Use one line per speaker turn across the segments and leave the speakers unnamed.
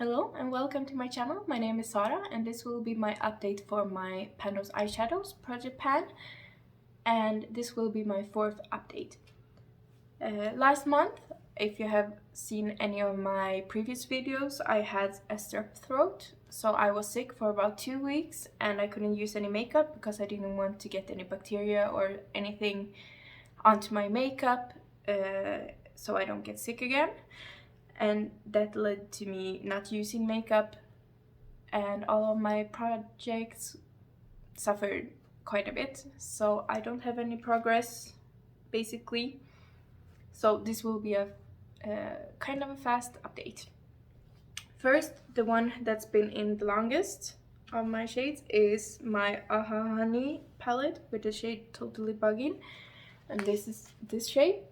Hello and welcome to my channel. My name is Sara and this will be my update for my Pandos Eyeshadows project pan, and this will be my fourth update. Last month, if you have seen any of my previous videos, I had a strep throat, so I was sick for about 2 weeks and I couldn't use any makeup because I didn't want to get any bacteria or anything onto my makeup so I don't get sick again. And that led to me not using makeup, and all of my projects suffered quite a bit, so I don't have any progress basically. So this will be a kind of a fast update. First, the one that's been in the longest of my shades is my Aha Honey palette with the shade Totally Bugging, and this is this shade.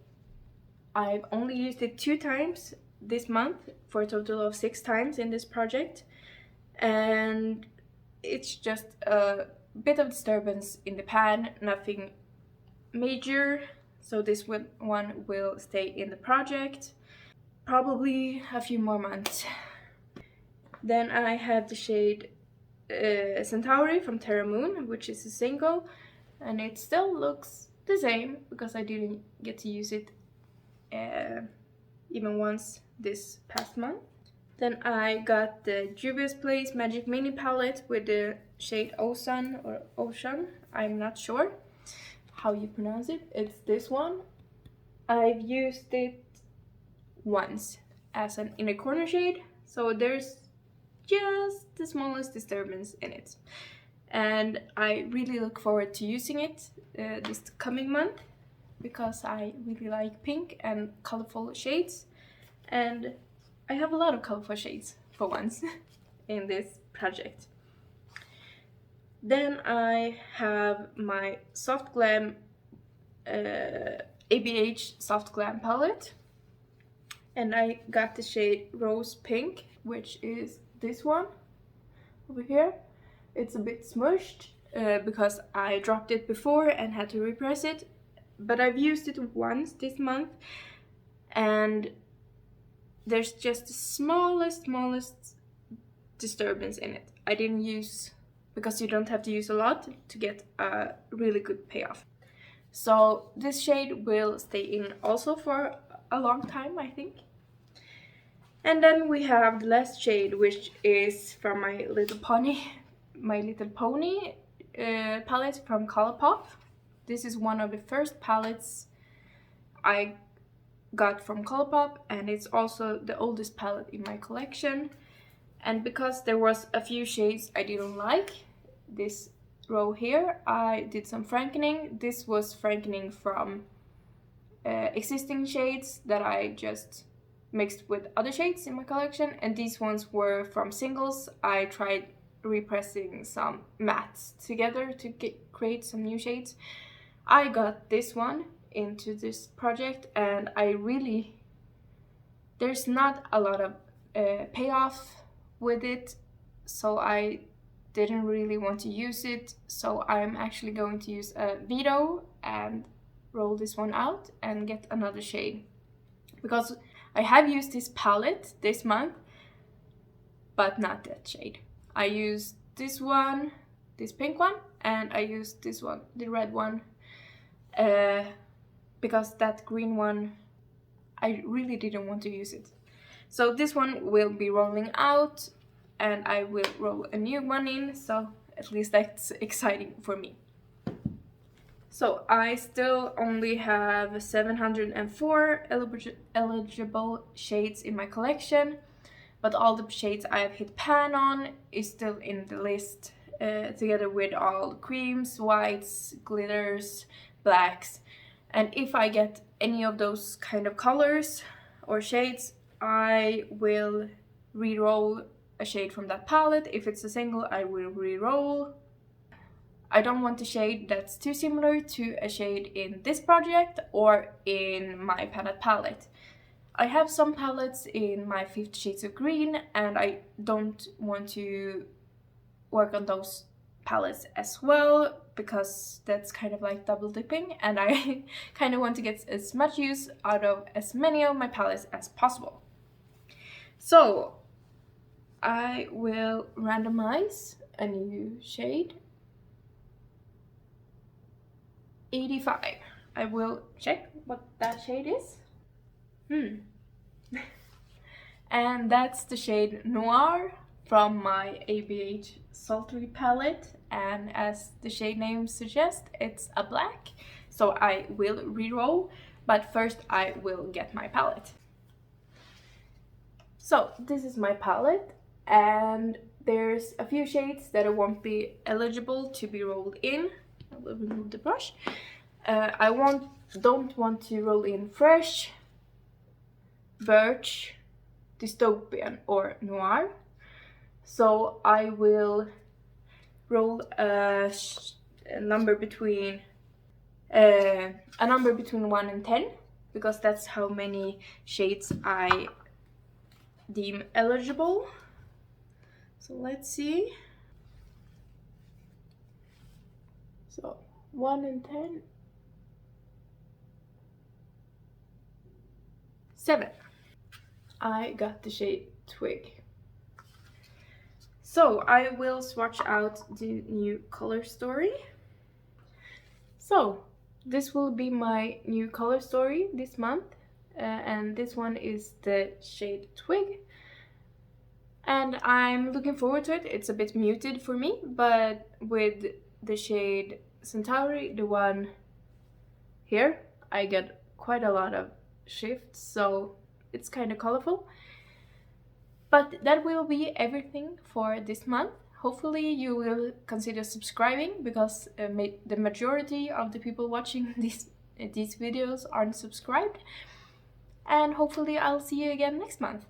I've only used it 2 times this month for a total of 6 times in this project, and it's just a bit of disturbance in the pan, nothing major, so this one will stay in the project probably a few more months. Then I have the shade Centauri from Terra Moon, which is a single, and it still looks the same because I didn't get to use it even once this past month. Then I got the Juvia's Place Magic Mini palette with the shade Ocean or Ocean, I'm not sure how you pronounce it. It's this one. I've used it once as an inner corner shade, so there's just the smallest disturbance in it. And I really look forward to using it this coming month because I really like pink and colorful shades, and I have a lot of colorful shades for once in this project. Then I have my Soft Glam ABH Soft Glam palette, and I got the shade Rose Pink, which is this one over here. It's a bit smushed because I dropped it before and had to repress it, but I've used it once this month and there's just the smallest disturbance in it. I didn't use, because you don't have to use a lot to get a really good payoff. So this shade will stay in also for a long time, I think. And then we have the last shade, which is from my Little Pony palette from Colourpop. This is one of the first palettes I got from Colourpop, and it's also the oldest palette in my collection. And because there was a few shades I didn't like this row here, I did some frankening. This was frankening from existing shades that I just mixed with other shades in my collection, and these ones were from singles. I tried repressing some mattes together to create some new shades. I got this one into this project and there's not a lot of payoff with it, so I didn't really want to use it. So I'm actually going to use a veto and roll this one out and get another shade, because I have used this palette this month but not that shade. I used this one, this pink one, and I used this one, the red one, because that green one, I really didn't want to use it. So this one will be rolling out and I will roll a new one in, so at least that's exciting for me. So I still only have 704 eligible shades in my collection, but all the shades I have hit pan on is still in the list, together with all creams, whites, glitters, blacks. And if I get any of those kind of colors or shades, I will re-roll a shade from that palette. If it's a single, I will re-roll. I don't want a shade that's too similar to a shade in this project or in my palette. I have some palettes in my 50 Shades of Green, and I don't want to work on those palettes as well, because that's kind of like double dipping, and I kind of want to get as much use out of as many of my palettes as possible. So I will randomize a new shade. 85. I will check what that shade is. And that's the shade Noir from my ABH Sultry palette, and as the shade name suggests, it's a black, so I will re-roll, but first I will get my palette. So this is my palette, and there's a few shades that won't be eligible to be rolled in. I will remove the brush. I don't want to roll in Fresh, Birch, Dystopian or Noir. So I will roll a number between 1 and 10, because that's how many shades I deem eligible. So let's see. So 1 and 10. 7. I got the shade Twig. So I will swatch out the new color story. So this will be my new color story this month, and this one is the shade Twig, and I'm looking forward to it. It's a bit muted for me, but with the shade Centauri, the one here, I get quite a lot of shifts, so it's kind of colorful. But that will be everything for this month. Hopefully you will consider subscribing, because the majority of the people watching these videos aren't subscribed. And hopefully I'll see you again next month.